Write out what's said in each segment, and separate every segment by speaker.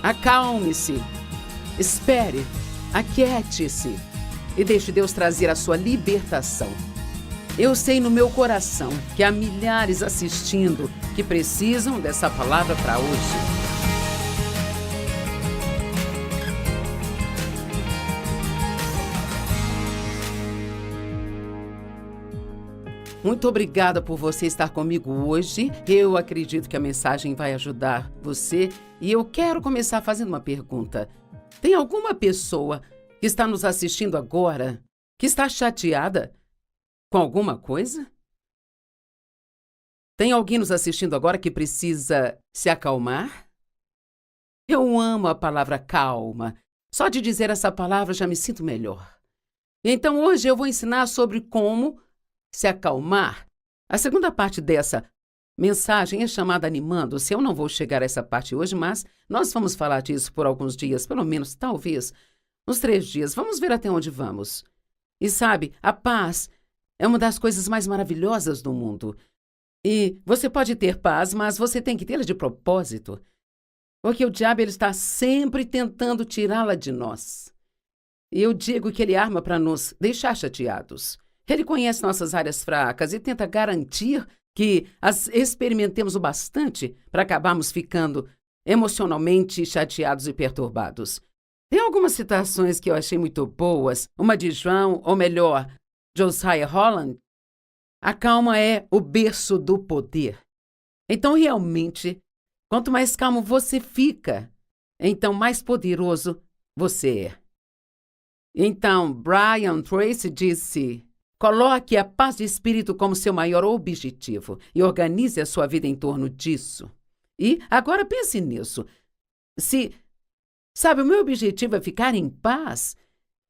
Speaker 1: Acalme-se, espere, aquiete-se e deixe Deus trazer a sua libertação. Eu sei no meu coração que há milhares assistindo que precisam dessa palavra para hoje. Muito obrigada por você estar comigo hoje. Eu acredito que a mensagem vai ajudar você e eu quero começar fazendo uma pergunta. Tem alguma pessoa que está nos assistindo agora que está chateada com alguma coisa? Tem alguém nos assistindo agora que precisa se acalmar? Eu amo a palavra calma. Só de dizer essa palavra já me sinto melhor. Então hoje eu vou ensinar sobre como se acalmar. A segunda parte dessa mensagem é chamada Animando-se. Eu não vou chegar a essa parte hoje, mas nós vamos falar disso por alguns dias, pelo menos, talvez, uns 3 dias. Vamos ver até onde vamos. E sabe, a paz é uma das coisas mais maravilhosas do mundo. E você pode ter paz, mas você tem que tê-la de propósito. Porque o diabo ele está sempre tentando tirá-la de nós. E eu digo que ele arma para nos deixar chateados. Ele conhece nossas áreas fracas e tenta garantir que as experimentemos o bastante para acabarmos ficando emocionalmente chateados e perturbados. Tem algumas citações que eu achei muito boas. Uma de João, ou melhor, Josiah Holland. A calma é o berço do poder. Então, realmente, quanto mais calmo você fica, então mais poderoso você é. Então, Brian Tracy disse: coloque a paz de espírito como seu maior objetivo e organize a sua vida em torno disso. E agora pense nisso. Sabe, o meu objetivo é ficar em paz,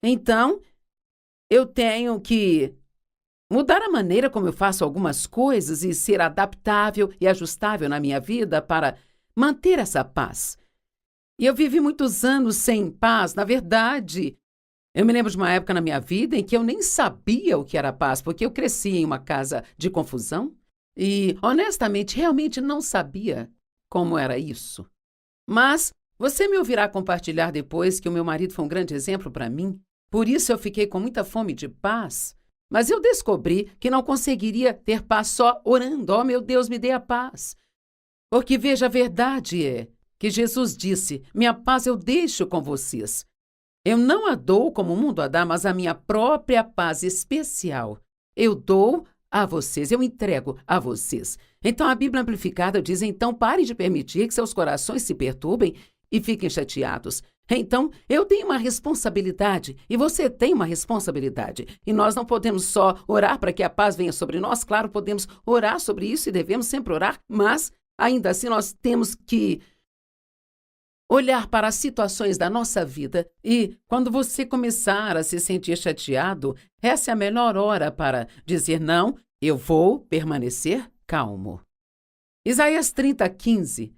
Speaker 1: então eu tenho que mudar a maneira como eu faço algumas coisas e ser adaptável e ajustável na minha vida para manter essa paz. E eu vivi muitos anos sem paz, na verdade. Eu me lembro de uma época na minha vida em que eu nem sabia o que era paz, porque eu cresci em uma casa de confusão e, honestamente, realmente não sabia como era isso. Mas você me ouvirá compartilhar depois que o meu marido foi um grande exemplo para mim. Por isso eu fiquei com muita fome de paz. Mas eu descobri que não conseguiria ter paz só orando. Oh, meu Deus, me dê a paz. Porque, veja, a verdade é que Jesus disse: minha paz eu deixo com vocês. Eu não a dou como o mundo a dá, mas a minha própria paz especial eu dou a vocês, eu entrego a vocês. Então a Bíblia Amplificada diz: então parem de permitir que seus corações se perturbem e fiquem chateados. Então eu tenho uma responsabilidade e você tem uma responsabilidade. E nós não podemos só orar para que a paz venha sobre nós. Claro, podemos orar sobre isso e devemos sempre orar, mas ainda assim nós temos que olhar para as situações da nossa vida e, quando você começar a se sentir chateado, essa é a melhor hora para dizer: não, eu vou permanecer calmo. Isaías 30:15.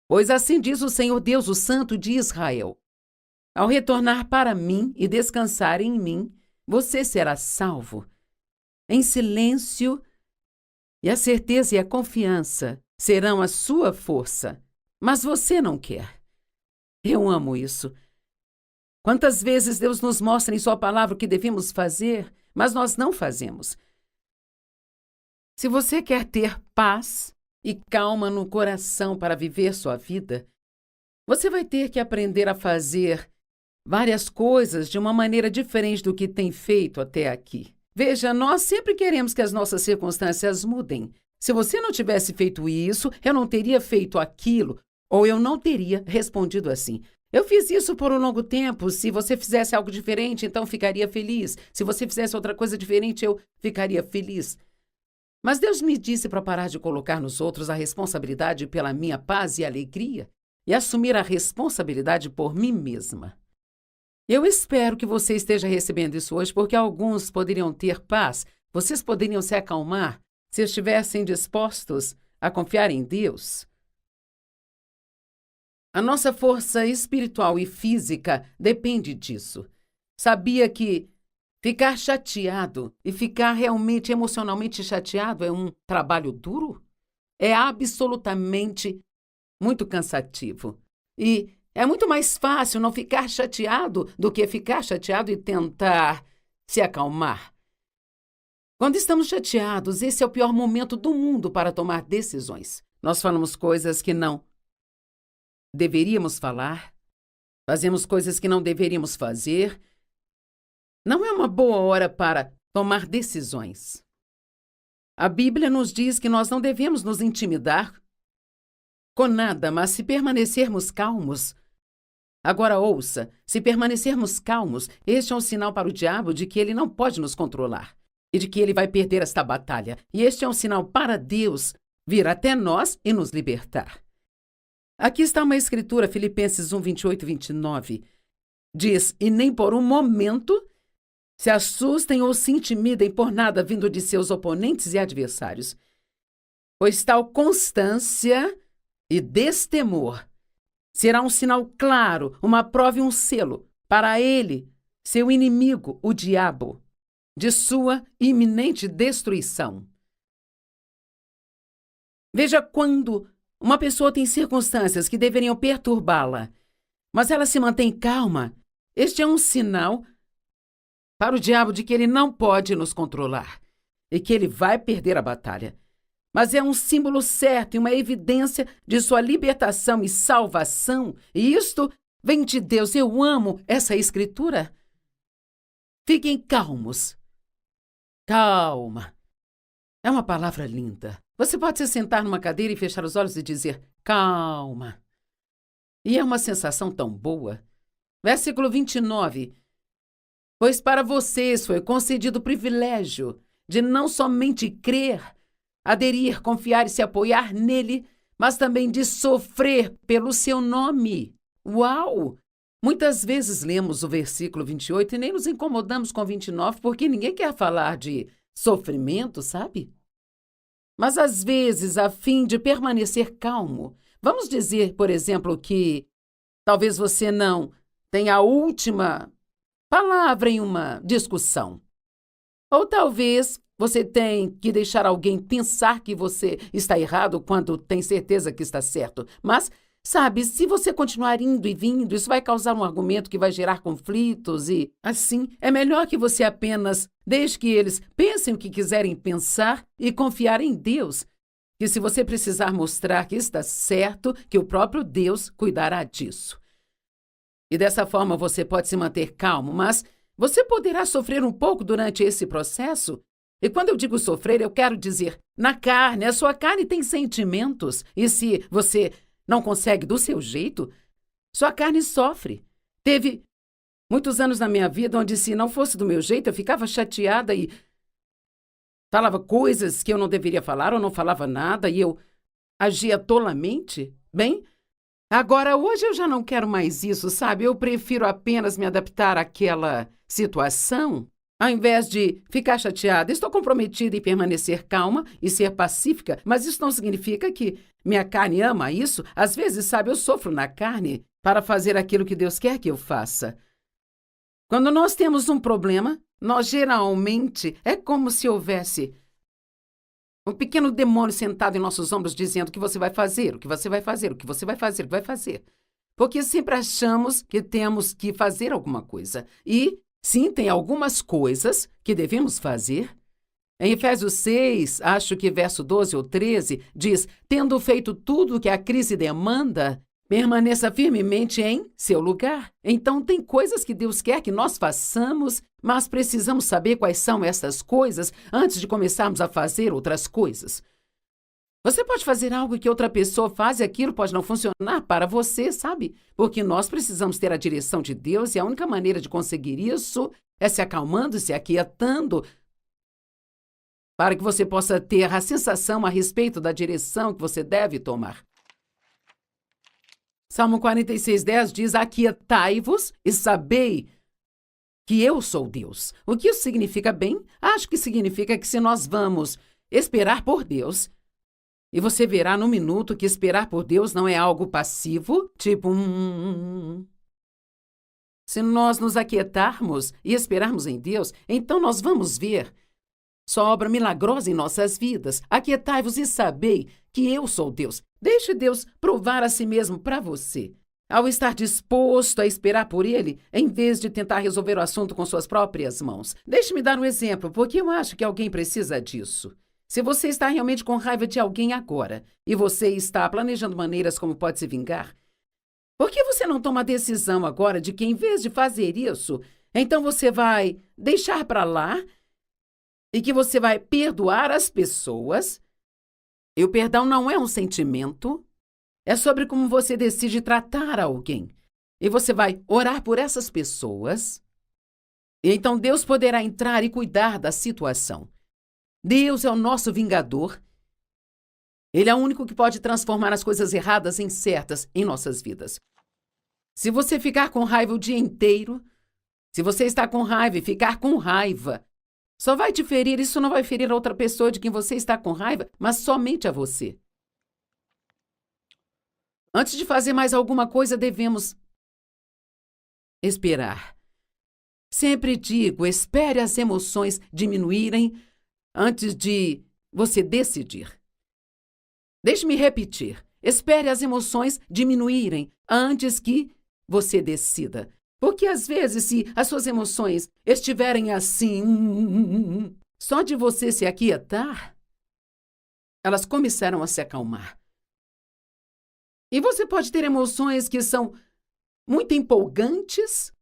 Speaker 1: Pois assim diz o Senhor Deus, o Santo de Israel: ao retornar para mim e descansar em mim, você será salvo. Em silêncio, e a certeza e a confiança serão a sua força. Mas você não quer. Eu amo isso. Quantas vezes Deus nos mostra em sua palavra o que devemos fazer, mas nós não fazemos. Se você quer ter paz e calma no coração para viver sua vida, você vai ter que aprender a fazer várias coisas de uma maneira diferente do que tem feito até aqui. Veja, nós sempre queremos que as nossas circunstâncias mudem. Se você não tivesse feito isso, eu não teria feito aquilo, ou eu não teria respondido assim. Eu fiz isso por um longo tempo. Se você fizesse algo diferente, então ficaria feliz. Se você fizesse outra coisa diferente, eu ficaria feliz. Mas Deus me disse para parar de colocar nos outros a responsabilidade pela minha paz e alegria e assumir a responsabilidade por mim mesma. Eu espero que você esteja recebendo isso hoje, porque alguns poderiam ter paz, vocês poderiam se acalmar se estivessem dispostos a confiar em Deus. A nossa força espiritual e física depende disso. Sabia que ficar chateado e ficar realmente emocionalmente chateado é um trabalho duro? É absolutamente muito cansativo. E é muito mais fácil não ficar chateado do que ficar chateado e tentar se acalmar. Quando estamos chateados, esse é o pior momento do mundo para tomar decisões. Nós falamos coisas que não deveríamos falar, fazemos coisas que não deveríamos fazer. Não é uma boa hora para tomar decisões. A Bíblia nos diz que nós não devemos nos intimidar com nada, mas se permanecermos calmos. Agora ouça, se permanecermos calmos, este é um sinal para o diabo de que ele não pode nos controlar e de que ele vai perder esta batalha. E este é um sinal para Deus vir até nós e nos libertar. Aqui está uma escritura, Filipenses 1, 28 e 29. Diz, e nem por um momento se assustem ou se intimidem por nada vindo de seus oponentes e adversários, pois tal constância e destemor será um sinal claro, uma prova e um selo para ele, seu inimigo, o diabo, de sua iminente destruição. Veja quando uma pessoa tem circunstâncias que deveriam perturbá-la, mas ela se mantém calma. Este é um sinal para o diabo de que ele não pode nos controlar e que ele vai perder a batalha. Mas é um símbolo certo e uma evidência de sua libertação e salvação. E isto vem de Deus. Eu amo essa escritura. Fiquem calmos. Calma. É uma palavra linda. Você pode se sentar numa cadeira e fechar os olhos e dizer, calma. E é uma sensação tão boa. Versículo 29. Pois para vocês foi concedido o privilégio de não somente crer, aderir, confiar e se apoiar nele, mas também de sofrer pelo seu nome. Uau! Muitas vezes lemos o versículo 28 e nem nos incomodamos com 29, porque ninguém quer falar de sofrimento, sabe? Mas às vezes, a fim de permanecer calmo, vamos dizer, por exemplo, que talvez você não tenha a última palavra em uma discussão. Ou talvez você tenha que deixar alguém pensar que você está errado quando tem certeza que está certo. Mas, sabe, se você continuar indo e vindo, isso vai causar um argumento que vai gerar conflitos e, assim, é melhor que você apenas deixe que eles pensem o que quiserem pensar e confiar em Deus. Que se você precisar mostrar que está certo, que o próprio Deus cuidará disso. E dessa forma você pode se manter calmo, mas você poderá sofrer um pouco durante esse processo. E quando eu digo sofrer, eu quero dizer na carne. A sua carne tem sentimentos. E se você não consegue do seu jeito, sua carne sofre. Teve muitos anos na minha vida onde, se não fosse do meu jeito, eu ficava chateada e falava coisas que eu não deveria falar ou não falava nada e eu agia tolamente. Bem, agora, hoje eu já não quero mais isso, sabe? Eu prefiro apenas me adaptar àquela situação, ao invés de ficar chateada. Estou comprometida em permanecer calma e ser pacífica, mas isso não significa que minha carne ama isso. Às vezes, sabe, eu sofro na carne para fazer aquilo que Deus quer que eu faça. Quando nós temos um problema, nós geralmente é como se houvesse um pequeno demônio sentado em nossos ombros dizendo o que você vai fazer, o que você vai fazer, o que você vai fazer, o que vai fazer. Porque sempre achamos que temos que fazer alguma coisa. E, sim, tem algumas coisas que devemos fazer. Em Efésios 6, acho que verso 12 ou 13, diz, tendo feito tudo o que a crise demanda, permaneça firmemente em seu lugar. Então, tem coisas que Deus quer que nós façamos, mas precisamos saber quais são essas coisas antes de começarmos a fazer outras coisas. Você pode fazer algo que outra pessoa faz e aquilo pode não funcionar para você, sabe? Porque nós precisamos ter a direção de Deus e a única maneira de conseguir isso é se acalmando, se aquietando, para que você possa ter a sensação a respeito da direção que você deve tomar. Salmo 46:10 diz, aquietai-vos e sabei que eu sou Deus. O que isso significa bem? Acho que significa que se nós vamos esperar por Deus, e você verá no minuto que esperar por Deus não é algo passivo, tipo Se nós nos aquietarmos e esperarmos em Deus, então nós vamos ver sua obra milagrosa em nossas vidas. Aquietai-vos e sabei que eu sou Deus. Deixe Deus provar a si mesmo para você. ao estar disposto a esperar por ele, em vez de tentar resolver o assunto com suas próprias mãos. Deixe-me dar um exemplo, porque eu acho que alguém precisa disso. Se você está realmente com raiva de alguém agora, e você está planejando maneiras como pode se vingar, por que você não toma a decisão agora de que, em vez de fazer isso, então você vai deixar para lá e que você vai perdoar as pessoas? E o perdão não é um sentimento. É sobre como você decide tratar alguém. E você vai orar por essas pessoas. E então Deus poderá entrar e cuidar da situação. Deus é o nosso vingador. Ele é o único que pode transformar as coisas erradas em certas em nossas vidas. Se você ficar com raiva o dia inteiro, se você está com raiva e ficar com raiva, só vai te ferir, isso não vai ferir a outra pessoa de quem você está com raiva, mas somente a você. Antes de fazer mais alguma coisa, devemos esperar. Sempre digo, espere as emoções diminuírem antes de você decidir. Deixe-me repetir. Espere as emoções diminuírem antes que você decida. Porque, às vezes, se as suas emoções estiverem assim, só de você se aquietar, elas começarão a se acalmar. E você pode ter emoções que são muito empolgantes,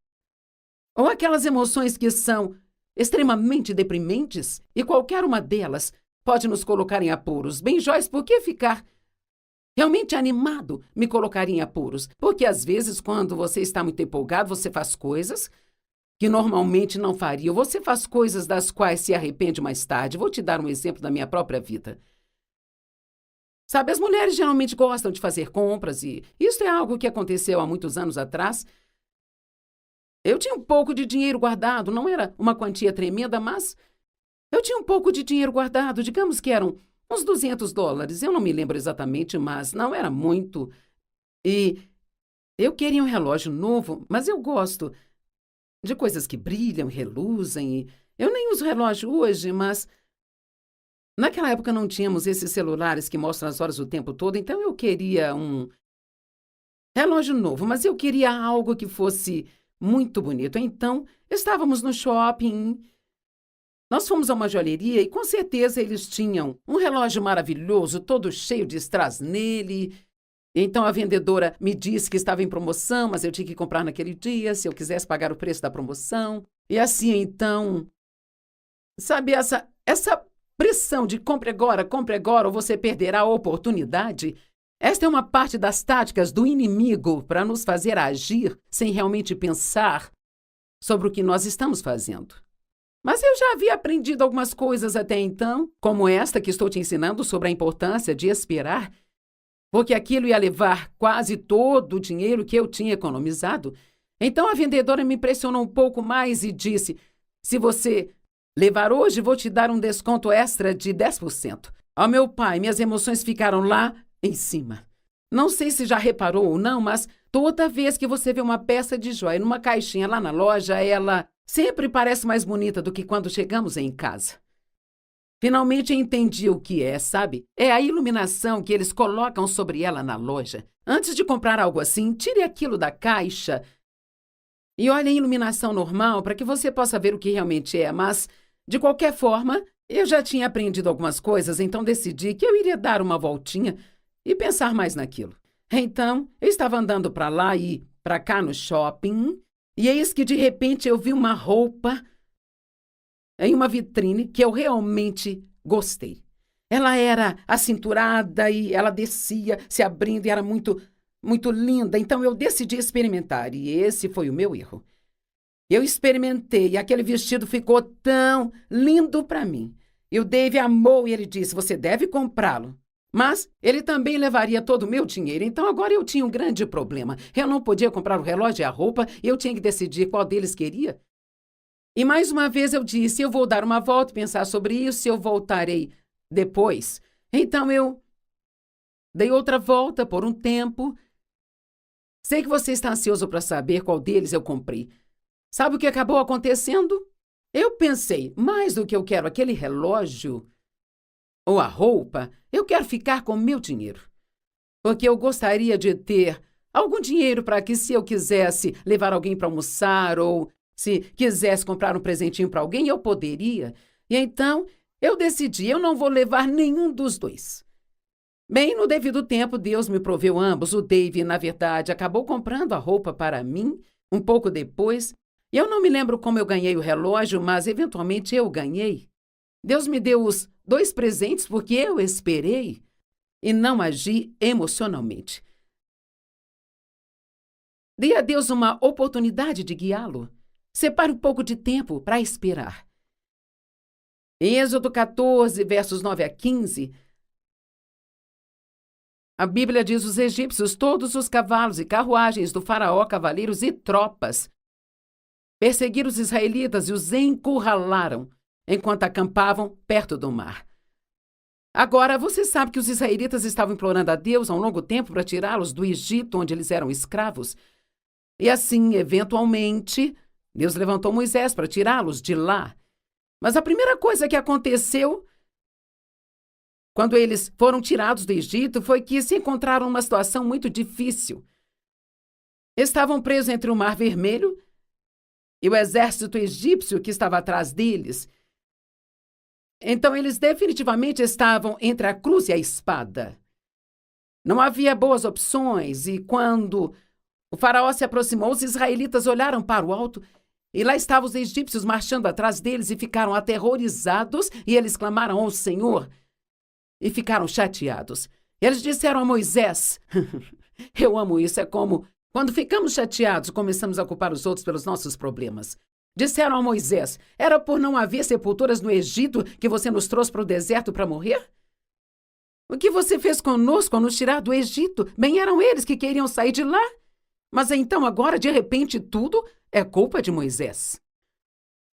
Speaker 1: ou aquelas emoções que são extremamente deprimentes, e qualquer uma delas pode nos colocar em apuros. Bem, Joyce, por que ficar realmente animado me colocaria em apuros? Porque, às vezes, quando você está muito empolgado, você faz coisas que normalmente não faria. Você faz coisas das quais se arrepende mais tarde. Vou te dar um exemplo da minha própria vida. Sabe, as mulheres geralmente gostam de fazer compras e isso é algo que aconteceu há muitos anos atrás. Eu tinha um pouco de dinheiro guardado, não era uma quantia tremenda, mas eu tinha um pouco de dinheiro guardado, digamos que eram uns $200. Eu não me lembro exatamente, mas não era muito. E eu queria um relógio novo, mas eu gosto de coisas que brilham, reluzem. E eu nem uso relógio hoje, mas naquela época não tínhamos esses celulares que mostram as horas o tempo todo, então eu queria um relógio novo, mas eu queria algo que fosse muito bonito. Então, estávamos no shopping, nós fomos a uma joalheria e com certeza eles tinham um relógio maravilhoso, todo cheio de strass nele. Então a vendedora me disse que estava em promoção, mas eu tinha que comprar naquele dia, se eu quisesse pagar o preço da promoção. E assim, então, sabe, essa pressão de compre agora, ou você perderá a oportunidade. Esta é uma parte das táticas do inimigo para nos fazer agir sem realmente pensar sobre o que nós estamos fazendo. Mas eu já havia aprendido algumas coisas até então, como esta que estou te ensinando sobre a importância de esperar, porque aquilo ia levar quase todo o dinheiro que eu tinha economizado. Então a vendedora me pressionou um pouco mais e disse: se você levar hoje, vou te dar um desconto extra de 10%. Ao meu pai, minhas emoções ficaram lá em cima. Não sei se já reparou ou não, mas toda vez que você vê uma peça de joia numa caixinha lá na loja, ela sempre parece mais bonita do que quando chegamos em casa. Finalmente entendi o que é, sabe? É a iluminação que eles colocam sobre ela na loja. Antes de comprar algo assim, tire aquilo da caixa e olhe a iluminação normal para que você possa ver o que realmente é, mas, de qualquer forma, eu já tinha aprendido algumas coisas, então decidi que eu iria dar uma voltinha e pensar mais naquilo. Então, eu estava andando para lá e para cá no shopping, e eis que de repente eu vi uma roupa em uma vitrine que eu realmente gostei. Ela era acinturada e ela descia, se abrindo, e era muito, muito linda. Então eu decidi experimentar, e esse foi o meu erro. Eu experimentei e aquele vestido ficou tão lindo para mim. E o Dave amou e ele disse: você deve comprá-lo. Mas ele também levaria todo o meu dinheiro, então agora eu tinha um grande problema. Eu não podia comprar o relógio e a roupa, e eu tinha que decidir qual deles queria. E mais uma vez eu disse: eu vou dar uma volta e pensar sobre isso, eu voltarei depois. Então eu dei outra volta por um tempo. Sei que você está ansioso para saber qual deles eu comprei. Sabe o que acabou acontecendo? Eu pensei, mais do que eu quero aquele relógio ou a roupa, eu quero ficar com o meu dinheiro. Porque eu gostaria de ter algum dinheiro para que, se eu quisesse levar alguém para almoçar ou se quisesse comprar um presentinho para alguém, eu poderia. E então eu decidi, eu não vou levar nenhum dos dois. Bem, no devido tempo, Deus me proveu ambos. O Dave, na verdade, acabou comprando a roupa para mim um pouco depois. E eu não me lembro como eu ganhei o relógio, mas eventualmente eu ganhei. Deus me deu os 2 presentes porque eu esperei e não agi emocionalmente. Dê a Deus uma oportunidade de guiá-lo. Separe um pouco de tempo para esperar. Em Êxodo 14, versos 9 a 15, a Bíblia diz: os egípcios, todos os cavalos e carruagens do faraó, cavaleiros e tropas, perseguiram os israelitas e os encurralaram enquanto acampavam perto do mar. Agora, você sabe que os israelitas estavam implorando a Deus há um longo tempo para tirá-los do Egito, onde eles eram escravos. E assim, eventualmente, Deus levantou Moisés para tirá-los de lá. Mas a primeira coisa que aconteceu quando eles foram tirados do Egito foi que se encontraram numa situação muito difícil. Estavam presos entre o Mar Vermelho e o exército egípcio que estava atrás deles. Então, eles definitivamente estavam entre a cruz e a espada. Não havia boas opções, e quando o faraó se aproximou, os israelitas olharam para o alto, e lá estavam os egípcios marchando atrás deles e ficaram aterrorizados, e eles clamaram ao Senhor e ficaram chateados. Eles disseram a Moisés, eu amo isso, é como quando ficamos chateados, começamos a culpar os outros pelos nossos problemas. Disseram a Moisés, era por não haver sepulturas no Egito que você nos trouxe para o deserto para morrer? O que você fez conosco ao nos tirar do Egito? Bem, eram eles que queriam sair de lá. Mas então agora, de repente, tudo é culpa de Moisés.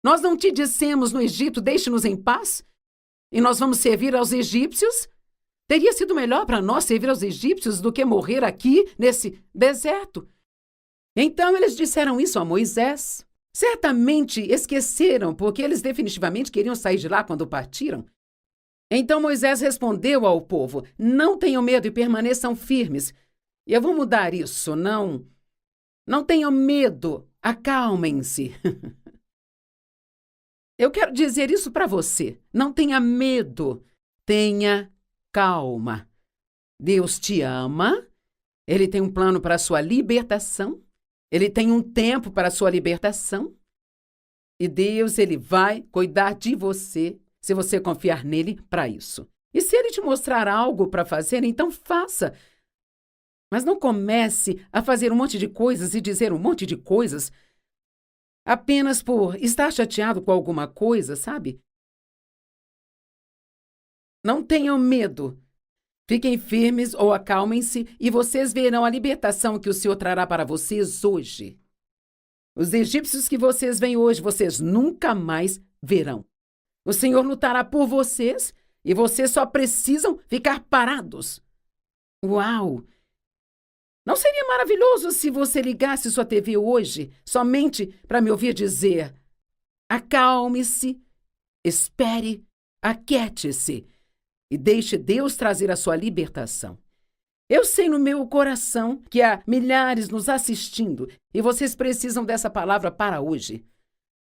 Speaker 1: Nós não te dissemos no Egito, deixe-nos em paz? E nós vamos servir aos egípcios? Teria sido melhor para nós servir aos egípcios do que morrer aqui, nesse deserto. Então eles disseram isso a Moisés. Certamente esqueceram, porque eles definitivamente queriam sair de lá quando partiram. Então Moisés respondeu ao povo, não tenham medo e permaneçam firmes. E eu vou mudar isso, não tenham medo, acalmem-se. Eu quero dizer isso para você, não tenha medo, tenha calma. Deus te ama, Ele tem um plano para a sua libertação. Ele tem um tempo para a sua libertação. E Deus, Ele vai cuidar de você, se você confiar nele para isso. E se Ele te mostrar algo para fazer, então faça. Mas não comece a fazer um monte de coisas e dizer um monte de coisas apenas por estar chateado com alguma coisa, sabe? Não tenham medo. Fiquem firmes ou acalmem-se e vocês verão a libertação que o Senhor trará para vocês hoje. Os egípcios que vocês veem hoje, vocês nunca mais verão. O Senhor lutará por vocês e vocês só precisam ficar parados. Uau! Não seria maravilhoso se você ligasse sua TV hoje somente para me ouvir dizer: acalme-se, espere, aquiete-se. E deixe Deus trazer a sua libertação. Eu sei no meu coração que há milhares nos assistindo e vocês precisam dessa palavra para hoje.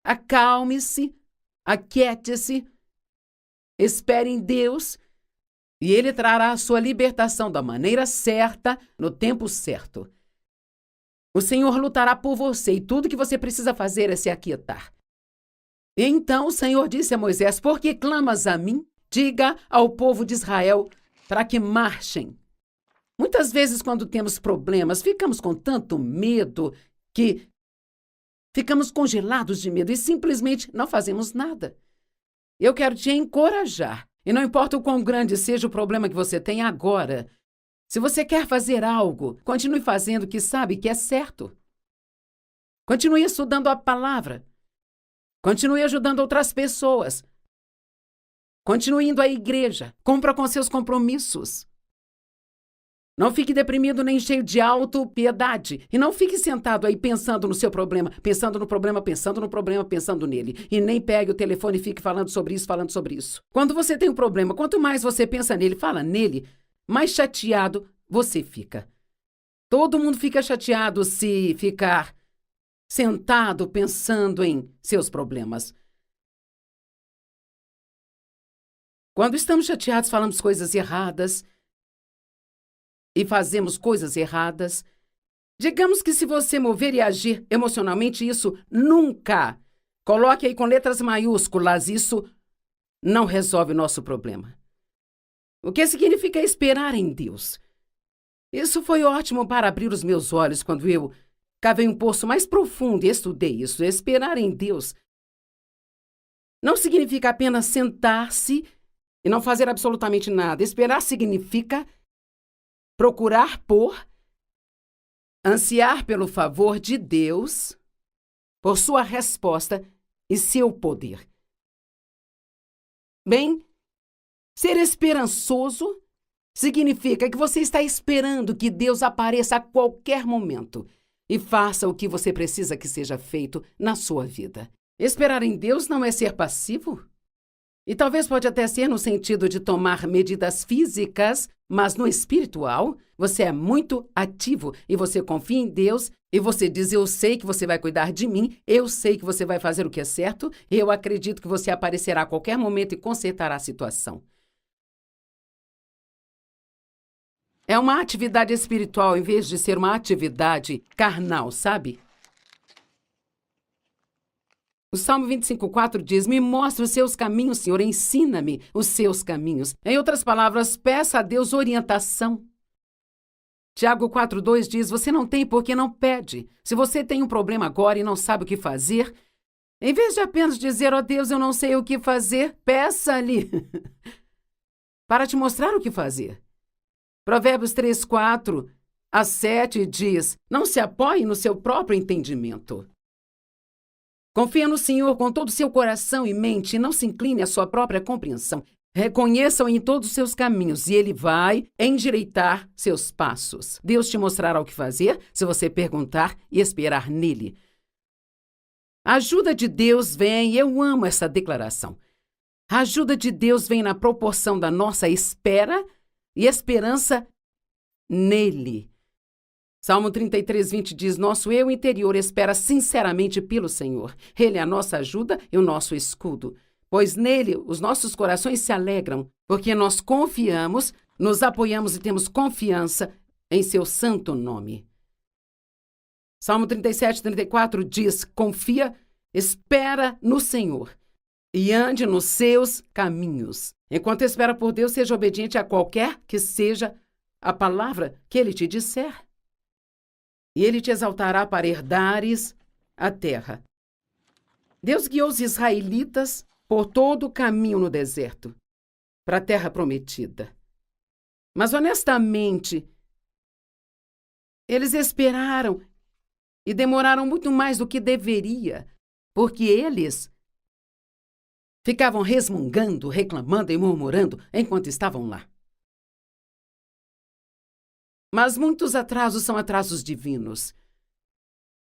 Speaker 1: Acalme-se, aquiete-se, espere em Deus e Ele trará a sua libertação da maneira certa, no tempo certo. O Senhor lutará por você e tudo que você precisa fazer é se aquietar. E então o Senhor disse a Moisés: por que clamas a mim? Diga ao povo de Israel para que marchem. Muitas vezes, quando temos problemas, ficamos com tanto medo que ficamos congelados de medo e simplesmente não fazemos nada. Eu quero te encorajar, e não importa o quão grande seja o problema que você tem agora, se você quer fazer algo, continue fazendo o que sabe que é certo. Continue estudando a palavra. Continue ajudando outras pessoas. Continue indo à igreja. Cumpra com seus compromissos. Não fique deprimido nem cheio de autopiedade. E não fique sentado aí pensando no seu problema, pensando no problema, pensando no problema, pensando nele. E nem pegue o telefone e fique falando sobre isso, falando sobre isso. Quando você tem um problema, quanto mais você pensa nele, fala nele, mais chateado você fica. Todo mundo fica chateado se ficar sentado pensando em seus problemas. Quando estamos chateados, falamos coisas erradas e fazemos coisas erradas. Digamos que se você mover e agir emocionalmente, isso nunca, coloque aí com letras maiúsculas, isso não resolve o nosso problema. O que significa esperar em Deus? Isso foi ótimo para abrir os meus olhos quando eu cavei um poço mais profundo e estudei isso. Esperar em Deus não significa apenas sentar-se e não fazer absolutamente nada. Esperar significa procurar por, ansiar pelo favor de Deus, por sua resposta e seu poder. Bem, ser esperançoso significa que você está esperando que Deus apareça a qualquer momento e faça o que você precisa que seja feito na sua vida. Esperar em Deus não é ser passivo? E talvez pode até ser no sentido de tomar medidas físicas, mas no espiritual, você é muito ativo e você confia em Deus e você diz: eu sei que você vai cuidar de mim, eu sei que você vai fazer o que é certo, eu acredito que você aparecerá a qualquer momento e consertará a situação. É uma atividade espiritual em vez de ser uma atividade carnal, sabe? O Salmo 25:4 diz: me mostra os seus caminhos, Senhor, ensina-me os seus caminhos. Em outras palavras, peça a Deus orientação. Tiago 4:2 diz: você não tem porque não pede. Se você tem um problema agora e não sabe o que fazer, em vez de apenas dizer: ó Deus, eu não sei o que fazer, peça-lhe para te mostrar o que fazer. Provérbios 3:4-7 diz: não se apoie no seu próprio entendimento. Confia no Senhor com todo o seu coração e mente e não se incline à sua própria compreensão. Reconheça-o em todos os seus caminhos e ele vai endireitar seus passos. Deus te mostrará o que fazer se você perguntar e esperar nele. A ajuda de Deus vem, e eu amo essa declaração. A ajuda de Deus vem na proporção da nossa espera e esperança nele. Salmo 33:20 diz: nosso eu interior espera sinceramente pelo Senhor. Ele é a nossa ajuda e o nosso escudo. Pois nele os nossos corações se alegram, porque nós confiamos, nos apoiamos e temos confiança em seu santo nome. Salmo 37:34 diz: confia, espera no Senhor e ande nos seus caminhos. Enquanto espera por Deus, seja obediente a qualquer que seja a palavra que ele te disser. E ele te exaltará para herdares a terra. Deus guiou os israelitas por todo o caminho no deserto, para a terra prometida. Mas, honestamente, eles esperaram e demoraram muito mais do que deveria, porque eles ficavam resmungando, reclamando e murmurando enquanto estavam lá. Mas muitos atrasos são atrasos divinos.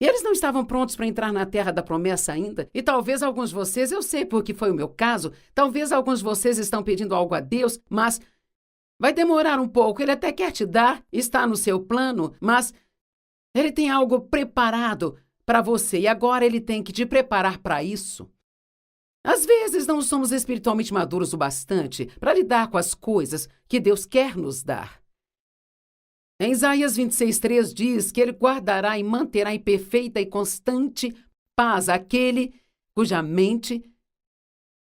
Speaker 1: E eles não estavam prontos para entrar na terra da promessa ainda. E talvez alguns de vocês, eu sei porque foi o meu caso, talvez alguns de vocês estão pedindo algo a Deus, mas vai demorar um pouco. Ele até quer te dar, está no seu plano, mas ele tem algo preparado para você e agora ele tem que te preparar para isso. Às vezes não somos espiritualmente maduros o bastante para lidar com as coisas que Deus quer nos dar. Em Isaías 26:3 diz que ele guardará e manterá em perfeita e constante paz aquele cuja mente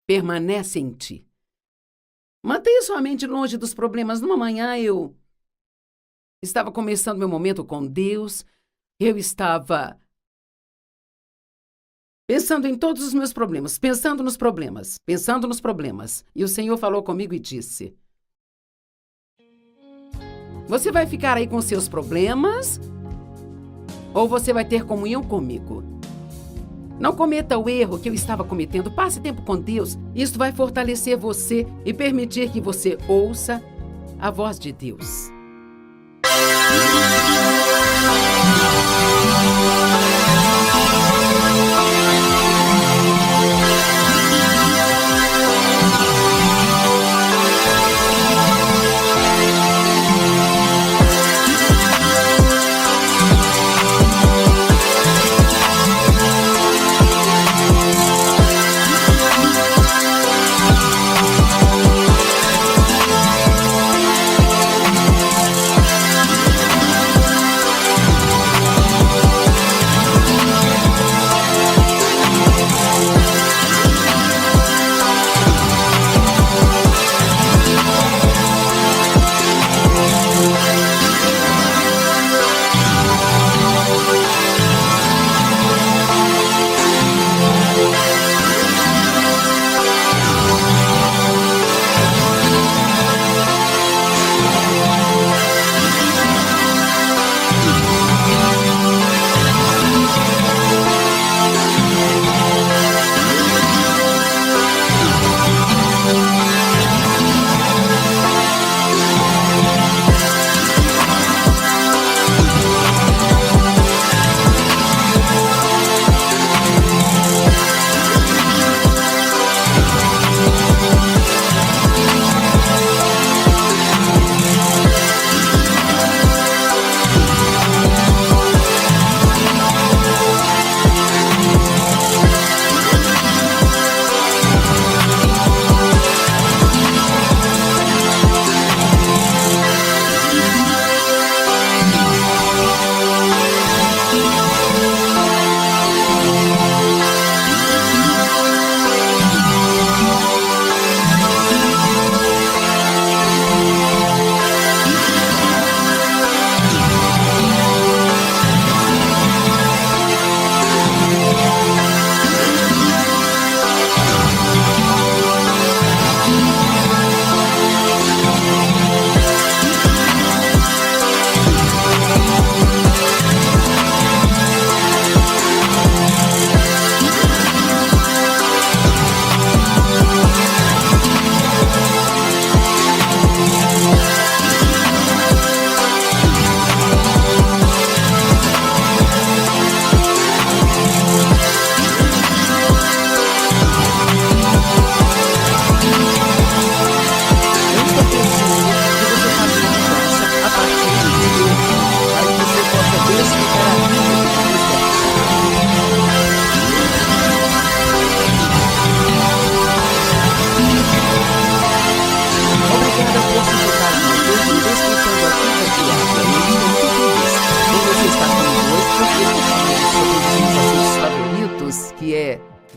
Speaker 1: permanece em ti. Mantenha sua mente longe dos problemas. Numa manhã eu estava começando meu momento com Deus, eu estava pensando em todos os meus problemas, pensando nos problemas. E o Senhor falou comigo e disse: você vai ficar aí com seus problemas ou você vai ter comunhão comigo? Não cometa o erro que eu estava cometendo. Passe tempo com Deus. Isso vai fortalecer você e permitir que você ouça a voz de Deus.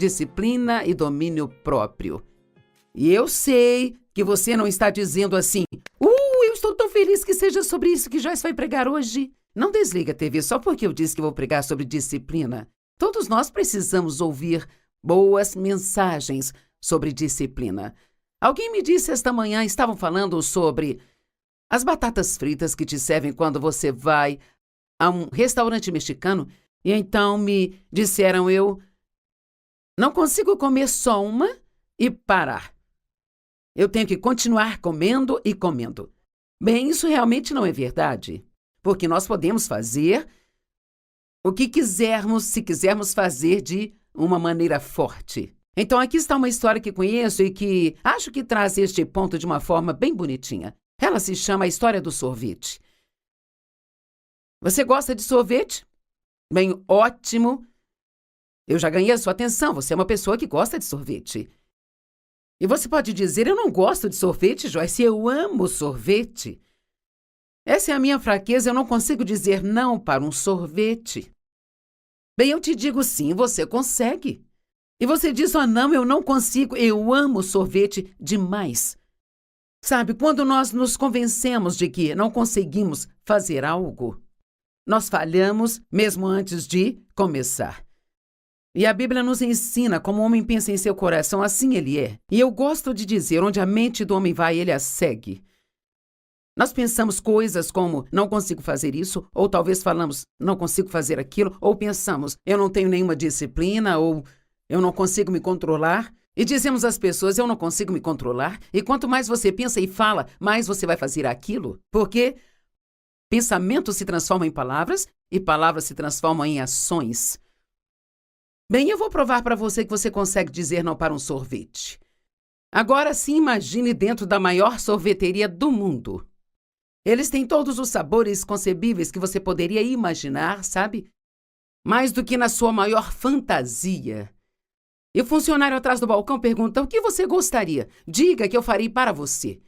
Speaker 1: disciplina e domínio próprio. E eu sei que você não está dizendo assim, eu estou tão feliz que seja sobre isso que Joyce vai pregar hoje. Não desliga a TV só porque eu disse que vou pregar sobre disciplina. Todos nós precisamos ouvir boas mensagens sobre disciplina. Alguém me disse esta manhã, estavam falando sobre as batatas fritas que te servem quando você vai a um restaurante mexicano, e então me disseram eu não consigo comer só uma e parar. Eu tenho que continuar comendo e comendo. Bem, isso realmente não é verdade, porque nós podemos fazer o que quisermos, se quisermos fazer de uma maneira forte. Então aqui está uma história que conheço e que acho que traz este ponto de uma forma bem bonitinha. Ela se chama A História do Sorvete. Você gosta de sorvete? Bem, ótimo. Eu já ganhei a sua atenção, você é uma pessoa que gosta de sorvete. E você pode dizer, eu não gosto de sorvete, Joyce, eu amo sorvete. Essa é a minha fraqueza, eu não consigo dizer não para um sorvete. Bem, eu te digo sim, você consegue. E você diz, não, eu não consigo, eu amo sorvete demais. Sabe, quando nós nos convencemos de que não conseguimos fazer algo, nós falhamos mesmo antes de começar. E a Bíblia nos ensina como o homem pensa em seu coração, assim ele é. E eu gosto de dizer, onde a mente do homem vai, ele a segue. Nós pensamos coisas como, não consigo fazer isso, ou talvez falamos, não consigo fazer aquilo, ou pensamos, eu não tenho nenhuma disciplina, ou eu não consigo me controlar. E dizemos às pessoas, eu não consigo me controlar. E quanto mais você pensa e fala, mais você vai fazer aquilo. Porque pensamento se transforma em palavras e palavras se transformam em ações. Bem, eu vou provar para você que você consegue dizer não para um sorvete. Agora sim, imagine dentro da maior sorveteria do mundo. Eles têm todos os sabores concebíveis que você poderia imaginar, sabe? Mais do que na sua maior fantasia. E o funcionário atrás do balcão pergunta, o que você gostaria? Diga que eu farei para você.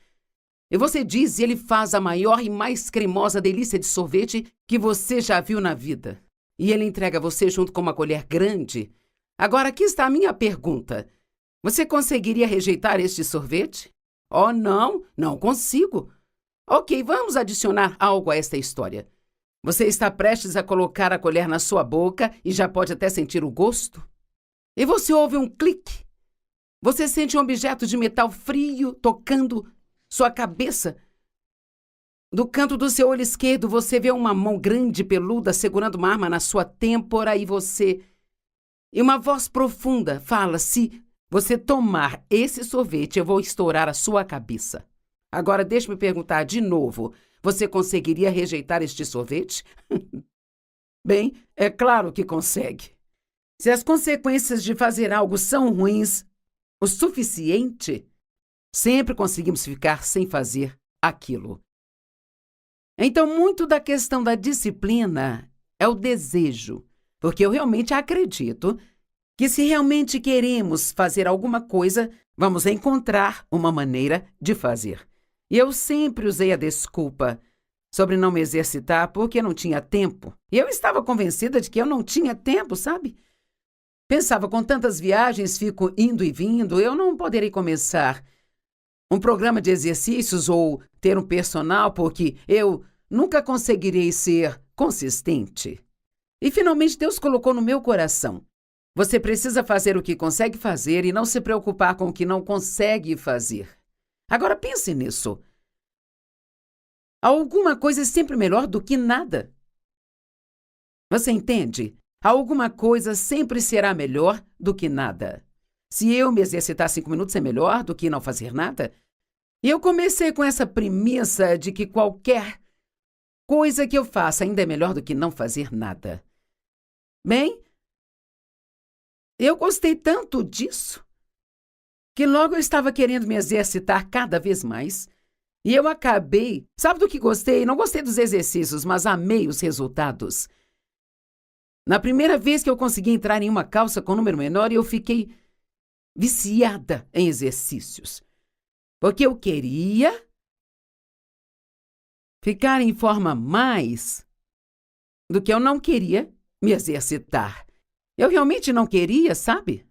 Speaker 1: E você diz e ele faz a maior e mais cremosa delícia de sorvete que você já viu na vida. E ele entrega a você junto com uma colher grande. Agora aqui está a minha pergunta. Você conseguiria rejeitar este sorvete? Oh, não, não consigo. Ok, vamos adicionar algo a esta história. Você está prestes a colocar a colher na sua boca e já pode até sentir o gosto? E você ouve um clique. Você sente um objeto de metal frio tocando sua cabeça. Do canto do seu olho esquerdo, você vê uma mão grande, peluda, segurando uma arma na sua têmpora e uma voz profunda fala, se você tomar esse sorvete, eu vou estourar a sua cabeça. Agora, deixe-me perguntar de novo, você conseguiria rejeitar este sorvete? Bem, é claro que consegue. Se as consequências de fazer algo são ruins o suficiente, sempre conseguimos ficar sem fazer aquilo. Então, muito da questão da disciplina é o desejo, porque eu realmente acredito que se realmente queremos fazer alguma coisa, vamos encontrar uma maneira de fazer. E eu sempre usei a desculpa sobre não me exercitar porque não tinha tempo. E eu estava convencida de que eu não tinha tempo, sabe? Pensava, com tantas viagens, fico indo e vindo, eu não poderei começar um programa de exercícios ou ter um personal porque eu nunca conseguirei ser consistente. E finalmente Deus colocou no meu coração. Você precisa fazer o que consegue fazer e não se preocupar com o que não consegue fazer. Agora pense nisso. Alguma coisa é sempre melhor do que nada. Você entende? Alguma coisa sempre será melhor do que nada. Se eu me exercitar 5 minutos é melhor do que não fazer nada? E eu comecei com essa premissa de que qualquer coisa que eu faça ainda é melhor do que não fazer nada. Bem, eu gostei tanto disso que logo eu estava querendo me exercitar cada vez mais. E eu acabei, sabe do que gostei? Não gostei dos exercícios, mas amei os resultados. Na primeira vez que eu consegui entrar em uma calça com número menor, eu fiquei viciada em exercícios. Porque eu queria ficar em forma mais do que eu não queria me exercitar. Eu realmente não queria, sabe?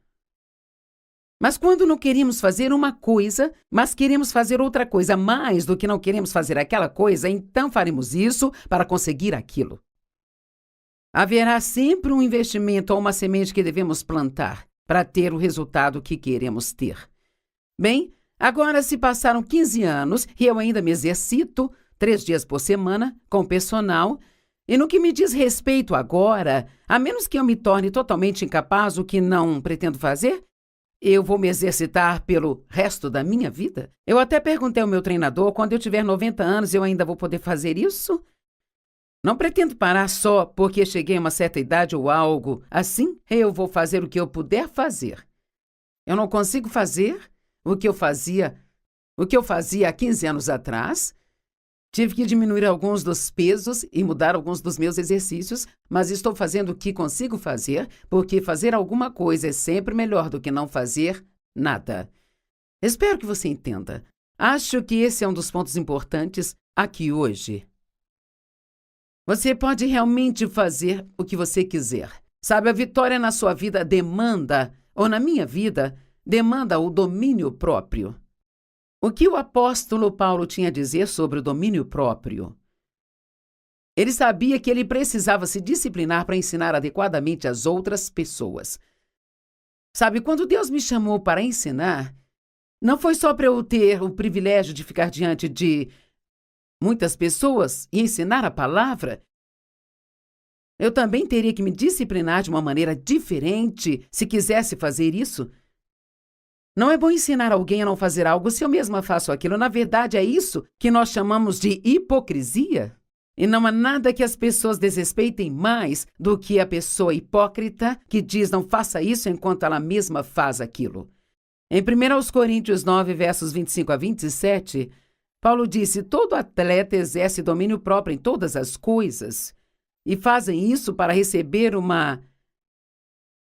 Speaker 1: Mas quando não queremos fazer uma coisa, mas queremos fazer outra coisa mais do que não queremos fazer aquela coisa, então faremos isso para conseguir aquilo. Haverá sempre um investimento ou uma semente que devemos plantar para ter o resultado que queremos ter. Bem, agora se passaram 15 anos e eu ainda me exercito 3 dias por semana com personal, e no que me diz respeito agora, a menos que eu me torne totalmente incapaz, o que não pretendo fazer, eu vou me exercitar pelo resto da minha vida? Eu até perguntei ao meu treinador, quando eu tiver 90 anos, eu ainda vou poder fazer isso? Não pretendo parar só porque cheguei a uma certa idade ou algo assim. Eu vou fazer o que eu puder fazer. Eu não consigo fazer o que eu fazia há 15 anos atrás. Tive que diminuir alguns dos pesos e mudar alguns dos meus exercícios, mas estou fazendo o que consigo fazer, porque fazer alguma coisa é sempre melhor do que não fazer nada. Espero que você entenda. Acho que esse é um dos pontos importantes aqui hoje. Você pode realmente fazer o que você quiser. Sabe, a vitória na sua vida demanda, ou na minha vida, demanda o domínio próprio. O que o apóstolo Paulo tinha a dizer sobre o domínio próprio? Ele sabia que ele precisava se disciplinar para ensinar adequadamente as outras pessoas. Sabe, quando Deus me chamou para ensinar, não foi só para eu ter o privilégio de ficar diante de muitas pessoas e ensinar a palavra. Eu também teria que me disciplinar de uma maneira diferente se quisesse fazer isso. Não é bom ensinar alguém a não fazer algo se eu mesma faço aquilo. Na verdade, é isso que nós chamamos de hipocrisia. E não há nada que as pessoas desrespeitem mais do que a pessoa hipócrita que diz não faça isso enquanto ela mesma faz aquilo. Em 1 Coríntios 9, versos 25 a 27, Paulo disse: todo atleta exerce domínio próprio em todas as coisas e fazem isso para receber uma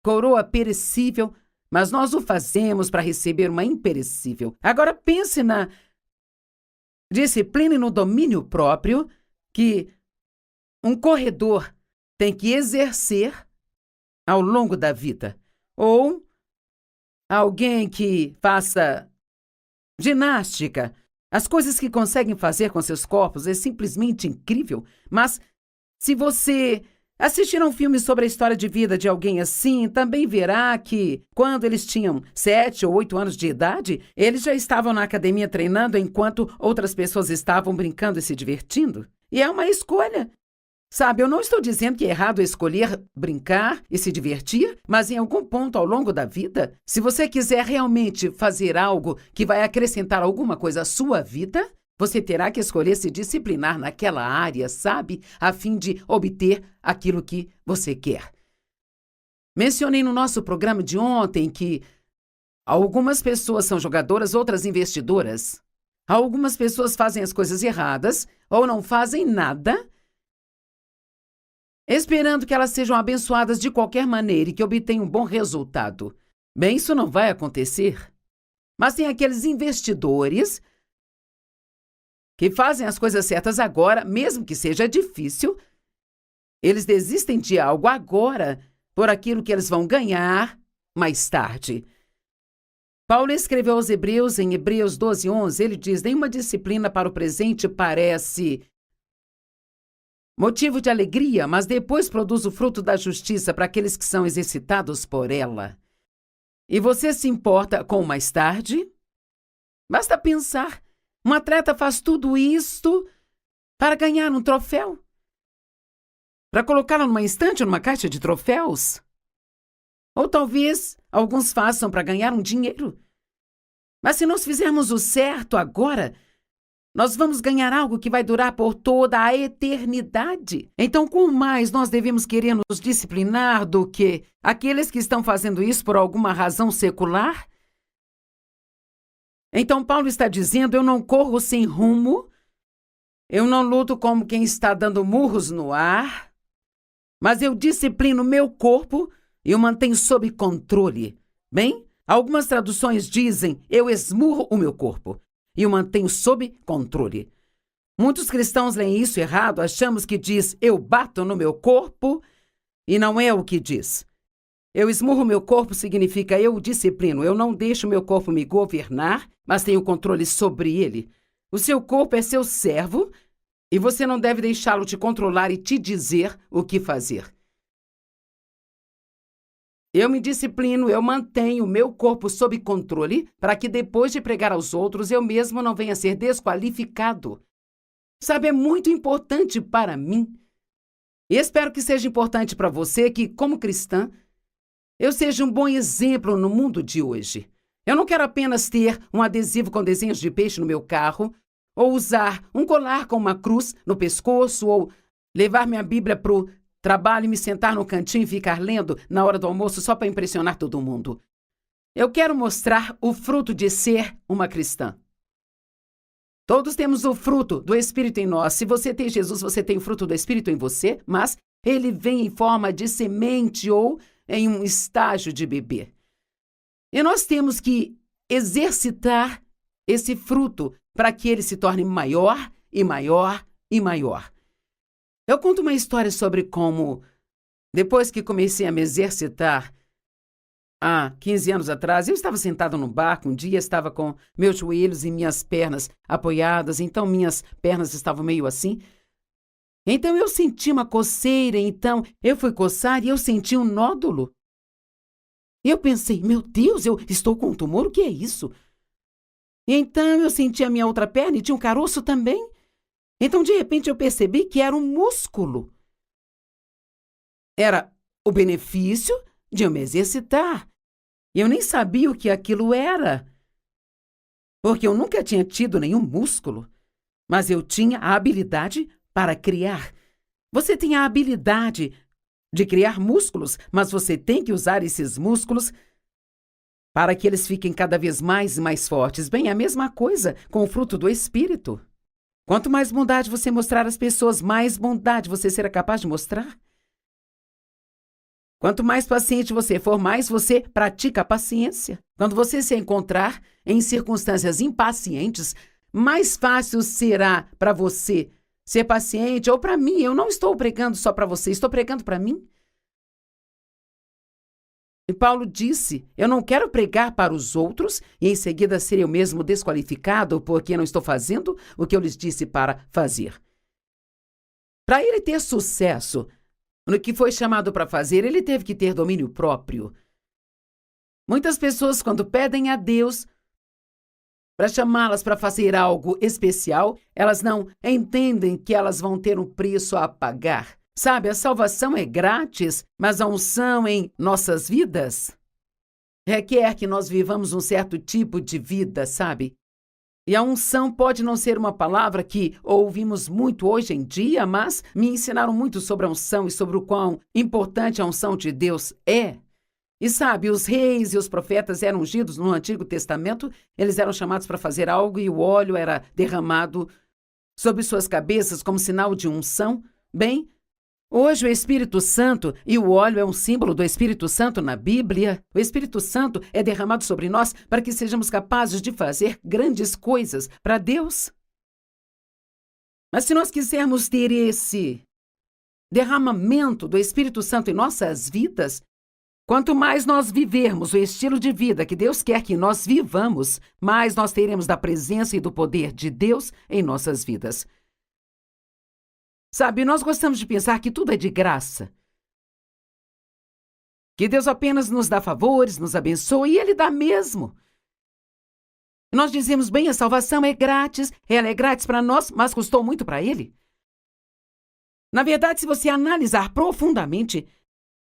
Speaker 1: coroa perecível, mas nós o fazemos para receber uma imperecível. Agora pense na disciplina e no domínio próprio que um corredor tem que exercer ao longo da vida. Ou alguém que faça ginástica. As coisas que conseguem fazer com seus corpos é simplesmente incrível. Mas se você assistir a um filme sobre a história de vida de alguém assim, também verá que, quando eles tinham 7 ou 8 anos de idade, eles já estavam na academia treinando enquanto outras pessoas estavam brincando e se divertindo. E é uma escolha. Sabe, eu não estou dizendo que é errado escolher brincar e se divertir, mas em algum ponto ao longo da vida, se você quiser realmente fazer algo que vai acrescentar alguma coisa à sua vida, você terá que escolher se disciplinar naquela área, sabe? A fim de obter aquilo que você quer. Mencionei no nosso programa de ontem que algumas pessoas são jogadoras, outras investidoras. Algumas pessoas fazem as coisas erradas ou não fazem nada, esperando que elas sejam abençoadas de qualquer maneira e que obtenham um bom resultado. Bem, isso não vai acontecer. Mas tem aqueles investidores que fazem as coisas certas agora, mesmo que seja difícil. Eles desistem de algo agora por aquilo que eles vão ganhar mais tarde. Paulo escreveu aos Hebreus, em Hebreus 12:11, ele diz: nenhuma disciplina para o presente parece motivo de alegria, mas depois produz o fruto da justiça para aqueles que são exercitados por ela. E você se importa com o mais tarde? Basta pensar. Um atleta faz tudo isto para ganhar um troféu? Para colocá-lo numa estante ou numa caixa de troféus? Ou talvez alguns façam para ganhar um dinheiro. Mas se nós fizermos o certo agora, nós vamos ganhar algo que vai durar por toda a eternidade. Então, quão mais nós devemos querer nos disciplinar do que aqueles que estão fazendo isso por alguma razão secular? Então, Paulo está dizendo: eu não corro sem rumo, eu não luto como quem está dando murros no ar, mas eu disciplino meu corpo e o mantenho sob controle. Bem, algumas traduções dizem: eu esmurro o meu corpo e o mantenho sob controle. Muitos cristãos leem isso errado, achamos que diz: eu bato no meu corpo, e não é o que diz. Eu esmurro meu corpo significa eu o disciplino. Eu não deixo meu corpo me governar, mas tenho controle sobre ele. O seu corpo é seu servo e você não deve deixá-lo te controlar e te dizer o que fazer. Eu me disciplino, eu mantenho o meu corpo sob controle para que depois de pregar aos outros eu mesmo não venha a ser desqualificado. Sabe, é muito importante para mim. E espero que seja importante para você que, como cristã, eu seja um bom exemplo no mundo de hoje. Eu não quero apenas ter um adesivo com desenhos de peixe no meu carro, ou usar um colar com uma cruz no pescoço, ou levar minha Bíblia para o trabalho e me sentar no cantinho e ficar lendo na hora do almoço só para impressionar todo mundo. Eu quero mostrar o fruto de ser uma cristã. Todos temos o fruto do Espírito em nós. Se você tem Jesus, você tem o fruto do Espírito em você, mas ele vem em forma de semente ou em um estágio de bebê. E nós temos que exercitar esse fruto para que ele se torne maior e maior e maior. Eu conto uma história sobre como, depois que comecei a me exercitar, há 15 anos atrás, eu estava sentado no barco, um dia estava com meus joelhos e minhas pernas apoiadas, então minhas pernas estavam meio assim. Então eu senti uma coceira, então eu fui coçar e eu senti um nódulo. E eu pensei, meu Deus, eu estou com um tumor, o que é isso? E então eu senti a minha outra perna e tinha um caroço também. Então, de repente, eu percebi que era um músculo. Era o benefício de eu me exercitar. E eu nem sabia o que aquilo era, porque eu nunca tinha tido nenhum músculo, mas eu tinha a habilidade para criar. Você tem a habilidade de criar músculos, mas você tem que usar esses músculos para que eles fiquem cada vez mais e mais fortes. Bem, a mesma coisa com o fruto do Espírito. Quanto mais bondade você mostrar às pessoas, mais bondade você será capaz de mostrar. Quanto mais paciente você for, mais você pratica a paciência. Quando você se encontrar em circunstâncias impacientes, mais fácil será para você ser paciente ou para mim. Eu não estou pregando só para você, estou pregando para mim. E Paulo disse, eu não quero pregar para os outros e em seguida ser eu mesmo desqualificado porque não estou fazendo o que eu lhes disse para fazer. Para ele ter sucesso no que foi chamado para fazer, ele teve que ter domínio próprio. Muitas pessoas, quando pedem a Deus para chamá-las para fazer algo especial, elas não entendem que elas vão ter um preço a pagar. Sabe, a salvação é grátis, mas a unção em nossas vidas requer que nós vivamos um certo tipo de vida, sabe? E a unção pode não ser uma palavra que ouvimos muito hoje em dia, mas me ensinaram muito sobre a unção e sobre o quão importante a unção de Deus é. E sabe, os reis e os profetas eram ungidos no Antigo Testamento, eles eram chamados para fazer algo e o óleo era derramado sobre suas cabeças como sinal de unção. Bem, hoje o Espírito Santo e o óleo é um símbolo do Espírito Santo na Bíblia. O Espírito Santo é derramado sobre nós para que sejamos capazes de fazer grandes coisas para Deus. Mas se nós quisermos ter esse derramamento do Espírito Santo em nossas vidas, quanto mais nós vivermos o estilo de vida que Deus quer que nós vivamos, mais nós teremos da presença e do poder de Deus em nossas vidas. Sabe, nós gostamos de pensar que tudo é de graça. Que Deus apenas nos dá favores, nos abençoa e Ele dá mesmo. Nós dizemos, bem, a salvação é grátis, ela é grátis para nós, mas custou muito para Ele. Na verdade, se você analisar profundamente,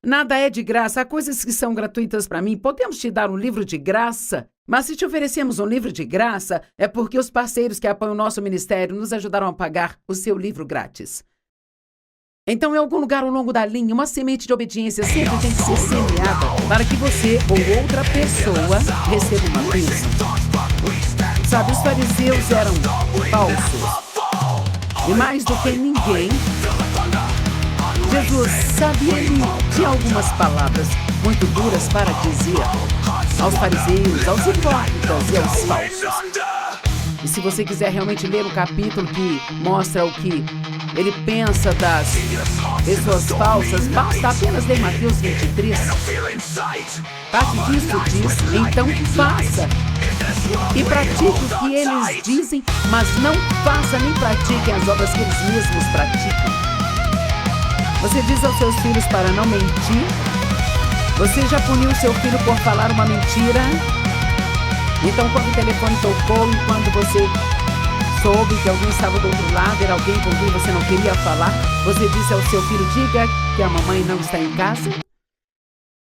Speaker 1: nada é de graça. Há coisas que são gratuitas para mim. Podemos te dar um livro de graça, mas se te oferecemos um livro de graça, é porque os parceiros que apoiam o nosso ministério nos ajudaram a pagar o seu livro grátis. Então, em algum lugar ao longo da linha, uma semente de obediência sempre tem que ser semeada para que você ou outra pessoa receba uma bênção. Sabe, os fariseus eram falsos. E mais do que ninguém, Jesus, sabe, ele tinha algumas palavras muito duras para dizer aos fariseus, aos hipócritas e aos falsos. E se você quiser realmente ler o capítulo que mostra o que ele pensa das pessoas falsas, basta apenas ler Mateus 23. Parte disso diz, então faça. E pratique o que eles dizem, mas não faça nem pratiquem as obras que eles mesmos praticam. Você diz aos seus filhos para não mentir? Você já puniu seu filho por falar uma mentira? Então, quando o telefone tocou e quando você soube que alguém estava do outro lado, era alguém com quem você não queria falar, você disse ao seu filho, diga que a mamãe não está em casa?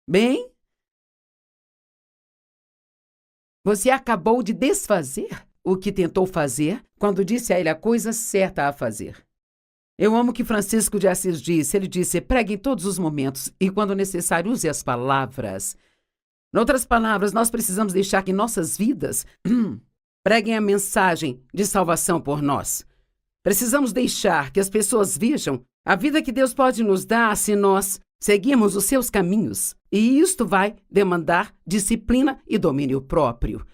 Speaker 1: Bem, você acabou de desfazer o que tentou fazer quando disse a ele a coisa certa a fazer. Eu amo o que Francisco de Assis disse. Ele disse, pregue em todos os momentos e, quando necessário, use as palavras. Em outras palavras, nós precisamos deixar que nossas vidas preguem a mensagem de salvação por nós. Precisamos deixar que as pessoas vejam a vida que Deus pode nos dar se nós seguirmos os seus caminhos. E isto vai demandar disciplina e domínio próprio.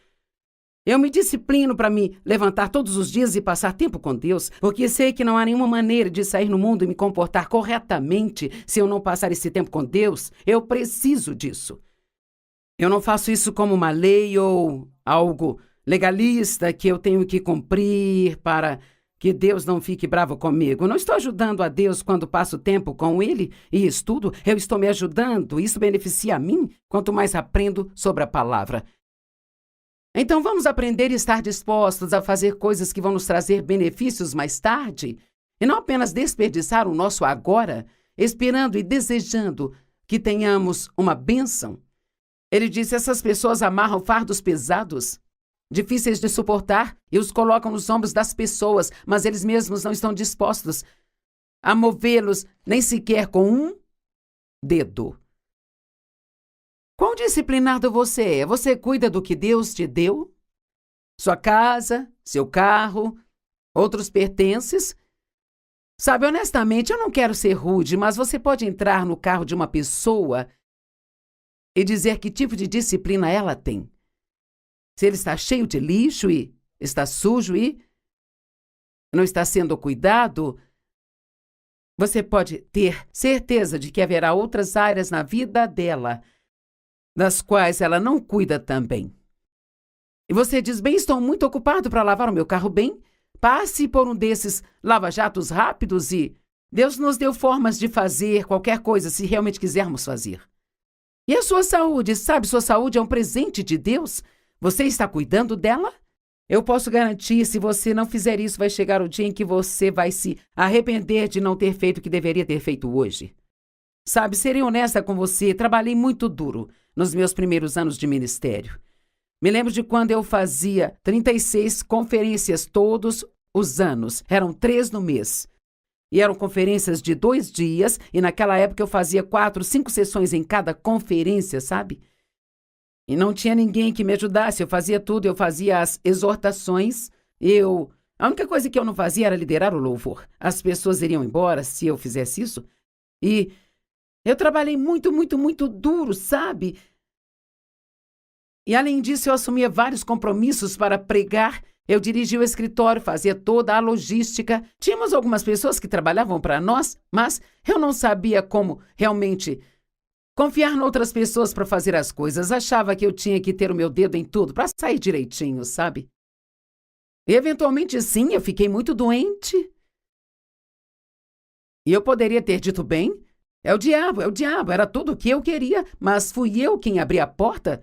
Speaker 1: Eu me disciplino para me levantar todos os dias e passar tempo com Deus, porque sei que não há nenhuma maneira de sair no mundo e me comportar corretamente se eu não passar esse tempo com Deus. Eu preciso disso. Eu não faço isso como uma lei ou algo legalista que eu tenho que cumprir para que Deus não fique bravo comigo. Não estou ajudando a Deus quando passo tempo com Ele e estudo. Eu estou me ajudando. Isso beneficia a mim quanto mais aprendo sobre a palavra. Então vamos aprender e estar dispostos a fazer coisas que vão nos trazer benefícios mais tarde e não apenas desperdiçar o nosso agora, esperando e desejando que tenhamos uma bênção. Ele disse, essas pessoas amarram fardos pesados, difíceis de suportar, e os colocam nos ombros das pessoas, mas eles mesmos não estão dispostos a movê-los nem sequer com um dedo. Quão disciplinado você é? Você cuida do que Deus te deu? Sua casa, seu carro, outros pertences? Sabe, honestamente, eu não quero ser rude, mas você pode entrar no carro de uma pessoa e dizer que tipo de disciplina ela tem. Se ele está cheio de lixo e está sujo e não está sendo cuidado, você pode ter certeza de que haverá outras áreas na vida dela das quais ela não cuida também. E você diz, bem, estou muito ocupado para lavar o meu carro bem. Passe por um desses lava-jatos rápidos e Deus nos deu formas de fazer qualquer coisa se realmente quisermos fazer. E a sua saúde, sabe, sua saúde é um presente de Deus. Você está cuidando dela? Eu posso garantir, se você não fizer isso, vai chegar o dia em que você vai se arrepender de não ter feito o que deveria ter feito hoje. Sabe, serei honesta com você, trabalhei muito duro nos meus primeiros anos de ministério. Me lembro de quando eu fazia 36 conferências todos os anos. Eram 3 no mês. E eram conferências de 2 dias, e naquela época eu fazia 4, 5 sessões em cada conferência, sabe? E não tinha ninguém que me ajudasse, eu fazia tudo, eu fazia as exortações, A única coisa que eu não fazia era liderar o louvor. As pessoas iriam embora se eu fizesse isso. E eu trabalhei muito, muito, muito duro, sabe? E além disso, eu assumia vários compromissos para pregar. Eu dirigia o escritório, fazia toda a logística. Tínhamos algumas pessoas que trabalhavam para nós, mas eu não sabia como realmente confiar em outras pessoas para fazer as coisas. Achava que eu tinha que ter o meu dedo em tudo para sair direitinho, sabe? E eventualmente, sim, eu fiquei muito doente. E eu poderia ter dito, bem, é o diabo, era tudo o que eu queria, mas fui eu quem abri a porta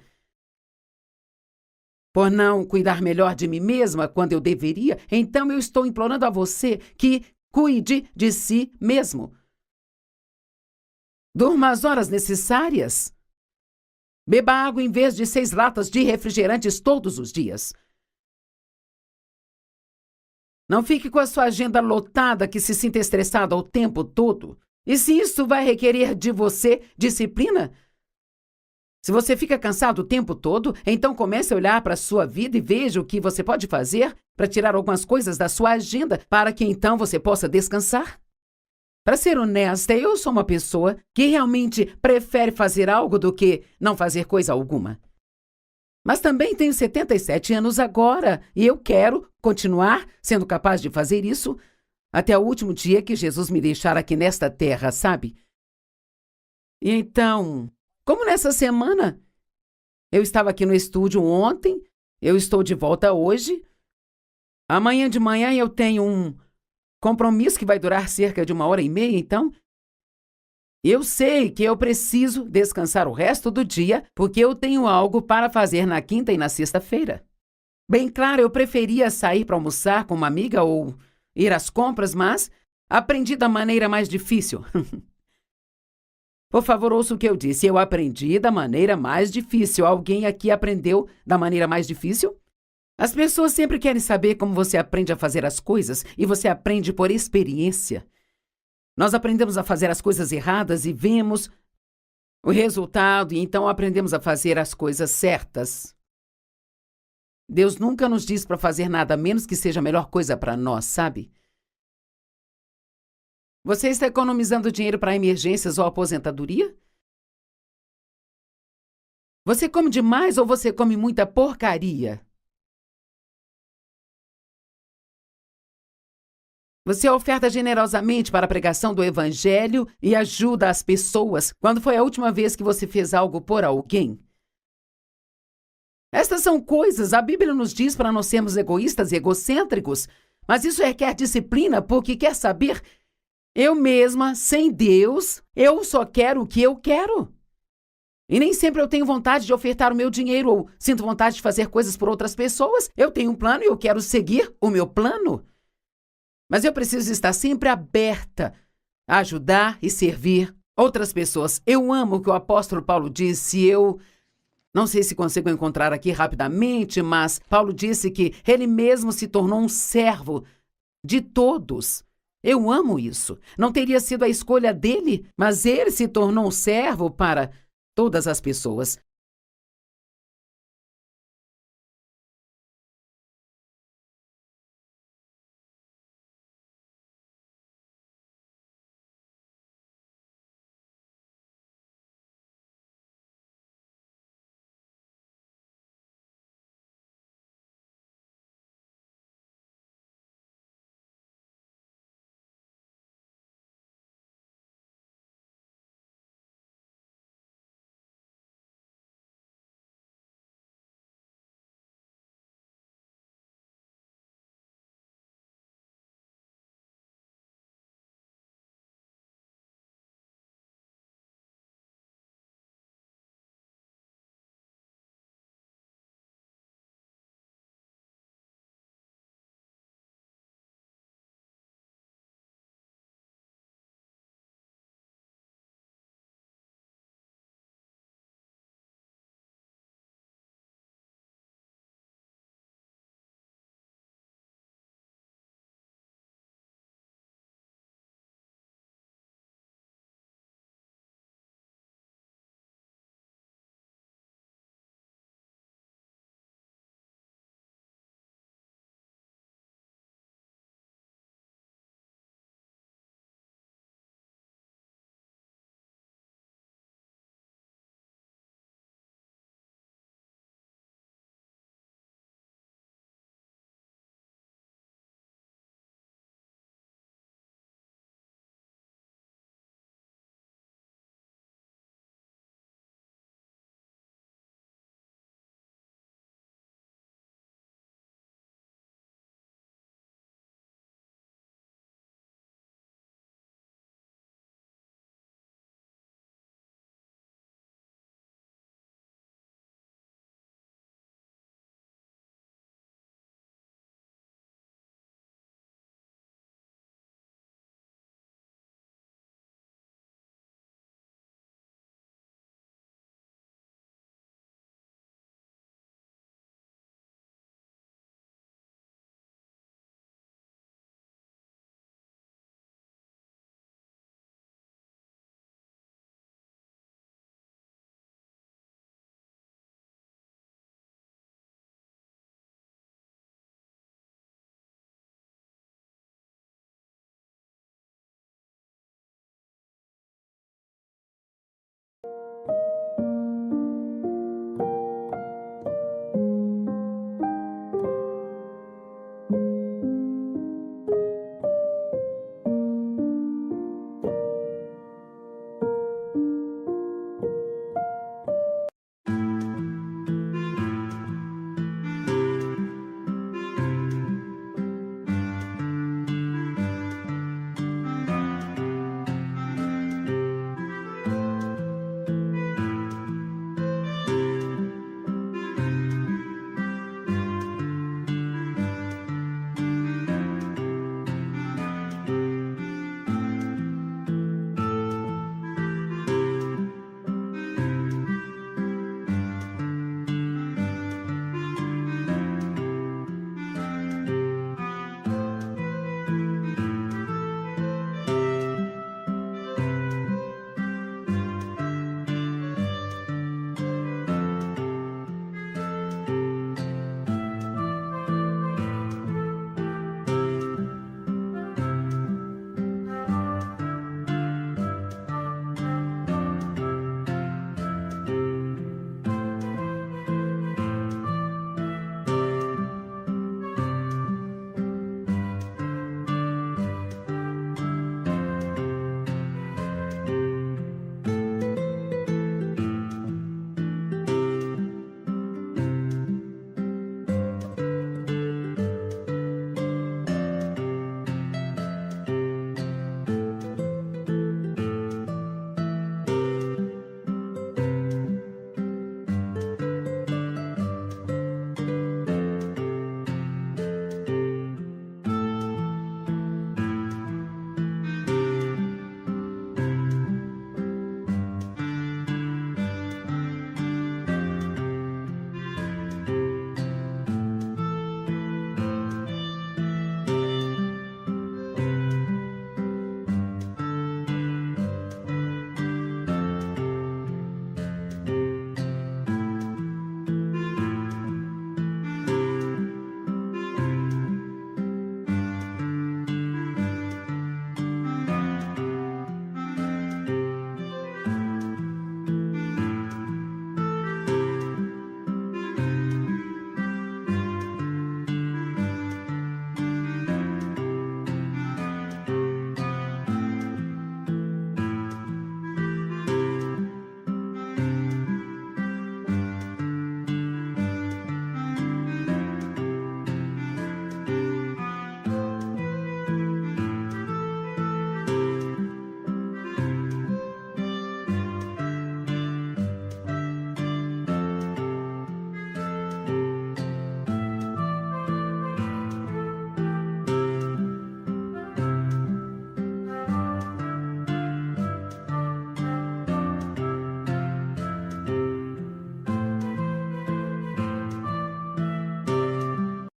Speaker 1: por não cuidar melhor de mim mesma quando eu deveria. Então eu estou implorando a você que cuide de si mesmo. Durma as horas necessárias. Beba água em vez de 6 latas de refrigerantes todos os dias. Não fique com a sua agenda lotada que se sinta estressada o tempo todo. E se isso vai requerer de você disciplina? Se você fica cansado o tempo todo, então comece a olhar para a sua vida e veja o que você pode fazer para tirar algumas coisas da sua agenda para que então você possa descansar. Para ser honesta, eu sou uma pessoa que realmente prefere fazer algo do que não fazer coisa alguma. Mas também tenho 77 anos agora e eu quero continuar sendo capaz de fazer isso até o último dia que Jesus me deixar aqui nesta terra, sabe? E então, como nessa semana, eu estava aqui no estúdio ontem, eu estou de volta hoje. Amanhã de manhã eu tenho um compromisso que vai durar cerca de 1h30, então eu sei que eu preciso descansar o resto do dia, porque eu tenho algo para fazer na quinta e na sexta-feira. Bem claro, eu preferia sair para almoçar com uma amiga ou ir às compras, mas aprendi da maneira mais difícil. Por favor, ouça o que eu disse. Eu aprendi da maneira mais difícil. Alguém aqui aprendeu da maneira mais difícil? As pessoas sempre querem saber como você aprende a fazer as coisas e você aprende por experiência. Nós aprendemos a fazer as coisas erradas e vemos o resultado e então aprendemos a fazer as coisas certas. Deus nunca nos diz para fazer nada menos que seja a melhor coisa para nós, sabe? Você está economizando dinheiro para emergências ou aposentadoria? Você come demais ou você come muita porcaria? Você oferta generosamente para a pregação do Evangelho e ajuda as pessoas. Quando foi a última vez que você fez algo por alguém? Estas são coisas, a Bíblia nos diz para não sermos egoístas e egocêntricos, mas isso requer disciplina, porque quer saber, eu mesma, sem Deus, eu só quero o que eu quero. E nem sempre eu tenho vontade de ofertar o meu dinheiro ou sinto vontade de fazer coisas por outras pessoas. Eu tenho um plano e eu quero seguir o meu plano. Mas eu preciso estar sempre aberta a ajudar e servir outras pessoas. Eu amo o que o apóstolo Paulo disse. Eu não sei se consigo encontrar aqui rapidamente, mas Paulo disse que ele mesmo se tornou um servo de todos. Eu amo isso. Não teria sido a escolha dele, mas ele se tornou um servo para todas as pessoas.